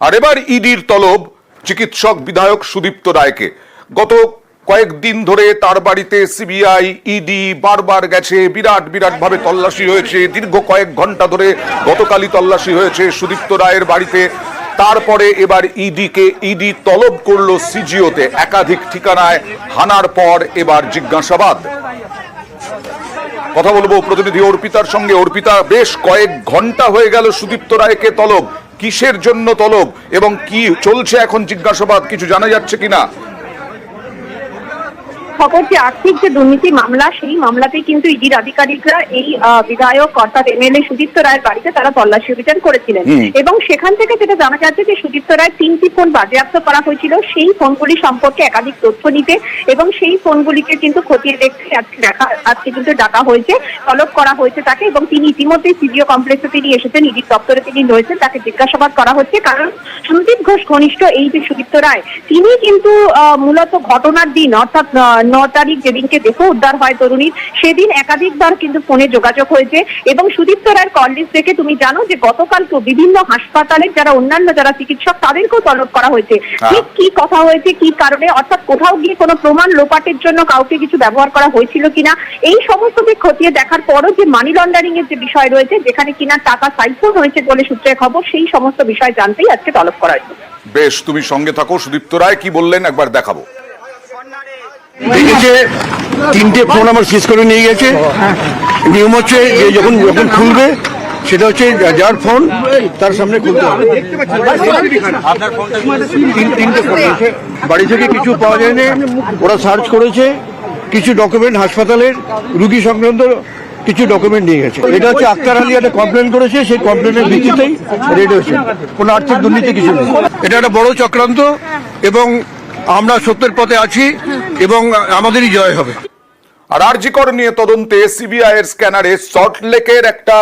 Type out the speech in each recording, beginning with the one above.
আর এবার ইডির তলব চিকিৎসক বিধায়ক সুদীপ্ত রায়কে। গত কয়েকদিন ধরে তার বাড়িতে সিবিআই ইডি বারবার গেছে, বিরাট ভাবে তল্লাশি হয়েছে, দীর্ঘ কয়েক ঘন্টা ধরে গতকালই তল্লাশি হয়েছে সুদীপ্ত রায়ের বাড়িতে। তারপরে এবার ইডি তলব করলো সিজিওতে, একাধিক ঠিকানায় হানার পর এবার জিজ্ঞাসাবাদ। কথা বলবো প্রতিনিধি অর্পিতার সঙ্গে। অর্পিতা, বেশ কয়েক ঘন্টা হয়ে গেল সুদীপ্ত রায়কে তলব, কিসের জন্য তলব এবং কি চলছে এখন জিজ্ঞাসাবাদ, কিছু জানা যাচ্ছে কিনা? খবর যে আর্থিক যে দুর্নীতি মামলা, সেই মামলাতে কিন্তু ইডির আধিকারিকরা এই বিধায়ক অর্থাৎ এমএলএ সুদীপ্ত রায়ের বাড়িতে তারা তল্লাশি অভিযান করেছিলেন এবং সেখান থেকে যেটা জানা যাচ্ছে যে সুদীপ্ত রায় 3টি ফোন বাজেয়াপ্ত করা হয়েছিল, সেই ফোনগুলি সম্পর্কে একাধিক তথ্য নিতে এবং সেই ফোনগুলিকে কিন্তু খতিয়ে দেখতে আজকে কিন্তু ডাকা হয়েছে, তলব করা হয়েছে তাকে। এবং তিনি ইতিমধ্যে সিজিও কমপ্লেক্সে তিনি এসেছেন, ইডির দপ্তরে তিনি রয়েছেন, তাকে জিজ্ঞাসাবাদ করা হচ্ছে। কারণ সন্দীপ ঘোষ ঘনিষ্ঠ এই যে সুদীপ্ত রায়, তিনি কিন্তু মূলত ঘটনার দিন অর্থাৎ 9 তারিখ যেদিনকে দেহ উদ্ধার হয় তরুণীর, সেদিন একাধিকবার কিন্তু ফোনে যোগাযোগ হয়েছে এবং সুদীপ্ত রায়ের কল লিস্ট দেখে তুমি জানো যে গতকালকে বিভিন্ন হাসপাতালের যারা অন্যান্য যারা চিকিৎসক তাদেরকেও তলব করা হয়েছে। ঠিক কি কথা হয়েছে, কি কারণে, অর্থাৎ কোথাও গিয়ে কোনো প্রমাণ লোপাটের জন্য কাউকে কিছু ব্যবহার করা হয়েছিল কিনা, এই সমস্ত দিক খতিয়ে দেখার পরও যে মানি লন্ডারিং এর যে বিষয় রয়েছে, যেখানে কিনা টাকা সাইফোন হয়েছে বলে সূত্রে খবর, সেই সমস্ত বিষয় জানতেই আজকে তলব করা হয়েছে। বেশ, তুমি সঙ্গে থাকো। সুদীপ্ত রায় কি বললেন একবার দেখাবো। দেখেছে 3টে ফোন আমার সিজ করে নিয়ে গেছে। নিয়ম হচ্ছে যে যখন খুলবে সেটা হচ্ছে যার ফোন তার সামনে খুলতে হবে। 3টে ফোন বাড়ি থেকে কিছু পাওয়া যায়নি, ওরা সার্চ করেছে, কিছু ডকুমেন্ট হাসপাতালের রুগী সংক্রান্ত কিছু ডকুমেন্ট নিয়ে গেছে। এটা হচ্ছে আক্তার আলী একটা কমপ্লেন করেছে, সেই কমপ্লেনের ভিত্তিতেই রেড হয়েছে, কোনো আর্থিক দুর্নীতি কিছু নেই। এটা একটা বড় চক্রান্ত এবং আমরা সত্যের পথে আছি এবং আমাদেরই জয় হবে। আর আরজি কর নিয়ে তদন্তে সিবিআই এর স্ক্যানারে সল্টলেকের একটা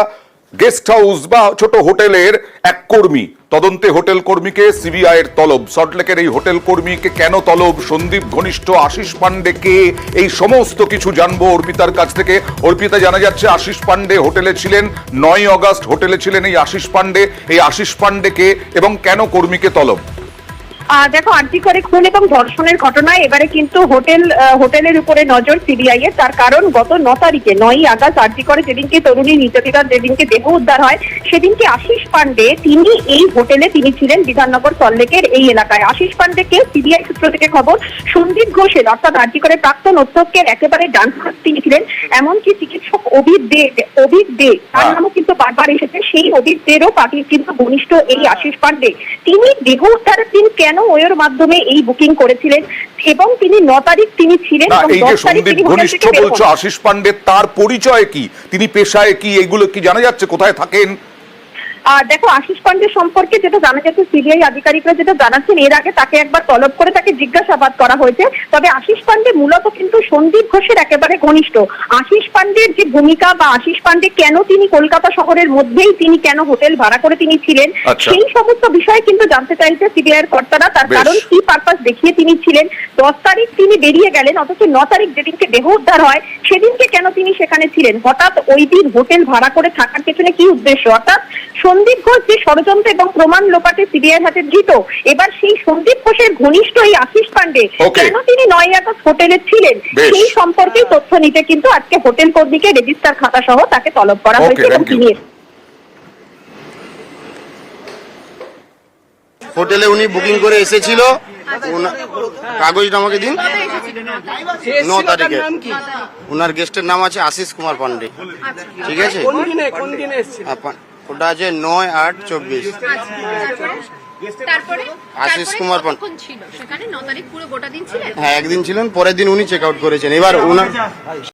গেস্ট হাউস বা ছোট হোটেলের এক কর্মী, তদন্তে হোটেল কর্মীকে সিবিআই এর তলব। সল্টলেকের এই হোটেল কর্মীকে কেন তলব, সন্দীপ ঘনিষ্ঠ আশিস পান্ডে কে, এই সমস্ত কিছু জানবো অর্পিতার কাছ থেকে। অর্পিতা, জানা যাচ্ছে আশিস পান্ডে হোটেলে ছিলেন, 9 আগস্ট হোটেলে ছিলেন এই আশিস পান্ডে। এই আশিস পান্ডে কে এবং কেন কর্মীকে তলব? দেখো, আরজি করে খুন এবং ধর্ষণের ঘটনায় এবারে কিন্তু হোটেলের উপরে নজর সিবিআই এর। তার কারণ গত 9 তারিখে 9ই আগস্ট আরজি করে যেদিনকে তরুণী নির্যাতিতার যেদিনকে দেহ উদ্ধার হয়, সেদিনকে আশিস পান্ডে তিনি এই হোটেলে তিনি ছিলেন বিধাননগর সল্টলেকের এই এলাকায়। আশিস পান্ডেকে সিবিআই সূত্র থেকে খবর সন্দীপ ঘোষের অর্থাৎ আরজি করে প্রাক্তন অধ্যক্ষের একেবারে ডান হাত তিনি ছিলেন। এমনকি চিকিৎসক অভিক দে তার নামও কিন্তু বারবার এসেছে, সেই অভিক দেরও পার্টির কিন্তু ঘনিষ্ঠ এই আশিস পান্ডে। তিনি দেহ উদ্ধারের দিন কেন ওয়ের মাধ্যমে এই বুকিং করেছিলেন এবং তিনি 9 তারিখ তিনি ছিলেন এবং 10 তারিখ তিনি হোটেল থেকে বের হন। আশিস পান্ডে তার পরিচয় কি, তিনি পেশায় কি, এগুলো কি জানা যাচ্ছে, কোথায় থাকেন? দেখো, আশিস পান্ডে সম্পর্কে যেটা জানা যাচ্ছে, সিবিআই আধিকারিকরা যেটা জানাচ্ছেন, এর আগে তাকে একবার তলব করে তাকে জিজ্ঞাসাবাদ করা হয়েছে। তবে আশিস পান্ডে মূলত কিন্তু সন্দীপ ঘোষের একেবারে ঘনিষ্ঠ। আশিস পান্ডের যে ভূমিকা বা আশিস পান্ডে কেন তিনি কলকাতা শহরের মধ্যেই তিনি কেন হোটেল ভাড়া করে তিনি ছিলেন, সেই সমস্ত বিষয় কিন্তু জানতে চাইছে সিবিআই এর কর্তারা। তার কারণ কি পারপাস দেখিয়ে তিনি ছিলেন। 10 তারিখ তিনি বেরিয়ে গেলেন, অথচ 9 তারিখ যেদিনকে দেহ উদ্ধার হয় সেদিনকে কেন তিনি সেখানে ছিলেন, হঠাৎ ওই দিন হোটেল ভাড়া করে থাকার পেছনে কি উদ্দেশ্য? অর্থাৎ সন্দীপ ঘোষ যে ষড়যন্ত্র এবং প্রমাণ লোপাটে সিবিআই হাতে ধৃত, এবার সেই সন্দীপ ঘোষের ঘনিষ্ঠ এই আশিস পান্ডে কেন তিনি 9 আগস্ট হোটেলে ছিলেন, সেই সম্পর্কে তথ্য নিতে কিন্তু আজকে হোটেল কর্মীকে রেজিস্টার খাতা সহ তাকে তলব করা হয়েছে। এবং তিনি হোটেলে উনি বুকিং করে এসেছিল, কাগজটা আমাকে দিন। 9 তারিখে ওনার গেস্টের নাম আছে আশিস কুমার পান্ডে, ঠিক আছে? ওটা আছে 9/8/24। আশিস কুমার পান্ডে হ্যাঁ, একদিন ছিলেন, পরের দিন উনি চেক আউট করেছেন। এবার ওনার